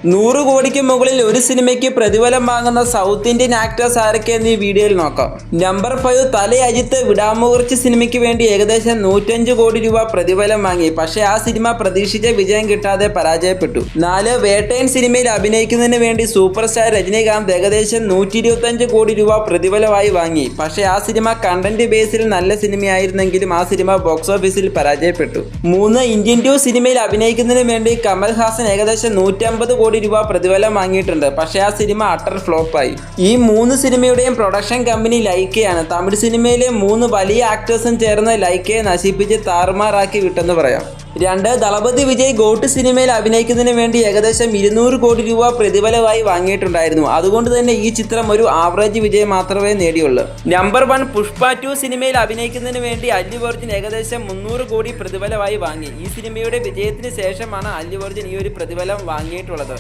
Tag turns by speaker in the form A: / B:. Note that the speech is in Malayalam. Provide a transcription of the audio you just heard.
A: 100 കോടിക്ക് മുകളിൽ ഒരു സിനിമയ്ക്ക് പ്രതിഫലം വാങ്ങുന്ന സൗത്ത് ഇന്ത്യൻ ആക്ടേഴ്സ് ആരൊക്കെയെന്ന് ഈ വീഡിയോയിൽ നോക്കാം. നമ്പർ 5 തല അജിത്ത് വിടാമുകുറിച്ച് സിനിമയ്ക്ക് വേണ്ടി ഏകദേശം 105 കോടി രൂപ പ്രതിഫലം വാങ്ങി. പക്ഷേ ആ സിനിമ പ്രതീക്ഷിച്ച വിജയം കിട്ടാതെ പരാജയപ്പെട്ടു. 4 വേട്ടയൻ സിനിമയിൽ അഭിനയിക്കുന്നതിന് വേണ്ടി സൂപ്പർ സ്റ്റാർ രജനീകാന്ത് ഏകദേശം 125 കോടി രൂപ പ്രതിഫലമായി വാങ്ങി. പക്ഷേ ആ സിനിമ കണ്ടന്റ് ബേസിൽ നല്ല സിനിമയായിരുന്നെങ്കിലും ആ സിനിമ ബോക്സ് ഓഫീസിൽ പരാജയപ്പെട്ടു. 3 ഇന്ത്യൻ 2 സിനിമയിൽ അഭിനയിക്കുന്നതിന് വേണ്ടി കമൽഹാസൻ ഏകദേശം 150 കോടി രൂപ പ്രതിഫലം വാങ്ങിയിട്ടുണ്ട്. പക്ഷേ ആ സിനിമ അട്ടർ ഫ്ലോപ്പായി. ഈ 3 സിനിമയുടെയും പ്രൊഡക്ഷൻ കമ്പനി ലൈക്കയാണ്. തമിഴ് സിനിമയിലെ 3 വലിയ ആക്ടേഴ്സും ചേർന്ന് ലൈക്കയെ നശിപ്പിച്ച് താറുമാറാക്കി വിട്ടെന്ന് പറയാം. 2 ദളപതി വിജയ് ഗോട്ട് സിനിമയിൽ അഭിനയിക്കുന്നതിന് വേണ്ടി ഏകദേശം 200 കോടി രൂപ പ്രതിഫലമായി വാങ്ങിയിട്ടുണ്ടായിരുന്നു. അതുകൊണ്ട് തന്നെ ഈ ചിത്രം ഒരു ആവറേജ് വിജയം മാത്രമേ നേടിയുള്ളൂ. നമ്പർ 1 പുഷ്പ 2 സിനിമയിൽ അഭിനയിക്കുന്നതിന് വേണ്ടി അല്ലു അർജുൻ ഏകദേശം 300 കോടി പ്രതിഫലമായി വാങ്ങി. ഈ സിനിമയുടെ വിജയത്തിന് ശേഷമാണ് അല്ലു അർജുൻ ഈ ഒരു പ്രതിഫലം വാങ്ങിയിട്ടുള്ളത്.